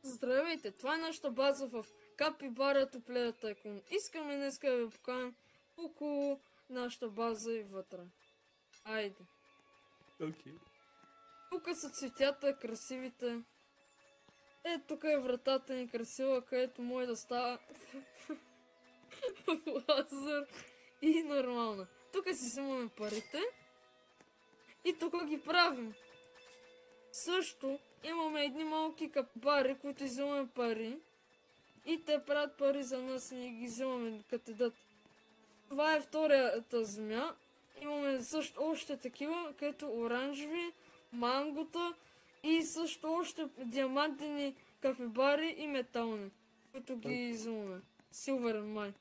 Здравейте, това е нашата база в Капибара Топлея Тайкун. Искаме днеска да ви покажем около нашата база и вътре. Айде. Окей. Тук са цветята, красивите. Тук е вратата ни красива, където може да става лазер и нормална. Тук си взимаме парите и тук ги правим. Също имаме едни малки капибари, които взимаме пари и те правят пари за нас и ги взимаме като дадат. Това е втората земя. Имаме също още такива, където оранжеви, мангота и също още диамантени капибари и метални, които ги взимаме. Силверен май.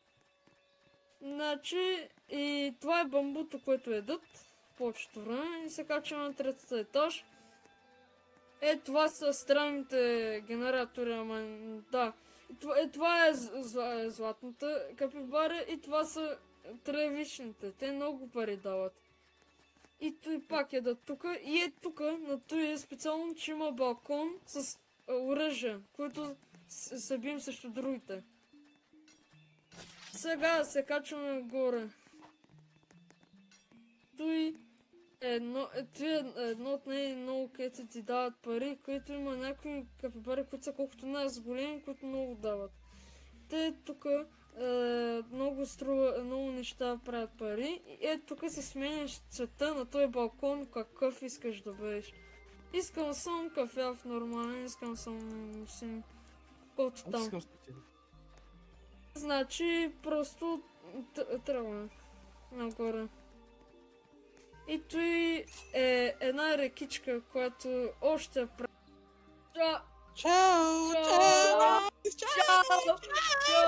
Значи и това е бамбуто, което едат в повечето време и се качваме на третата етаж. Това са странните генератори, ама да. Това е златната капибара и това са тревичните. Те много пари дават. И той пак едат тук. И тук, на той е специално, че има балкон с оръжия, които се бием срещу другите. Сега се качваме горе. Той едно от много където ти дават пари, които има някои капибари, които са колкото нас големи, които много дават. Те тук много струва, много неща правят пари. И тук се сменяш цвета на този балкон, какъв искаш да бъдеш. Искам съм кафяв нормален, искам съм син от там. Значи просто трябва нагоре. И той е една рекичка, която още прави. Чао! Чао! Чао! Чао!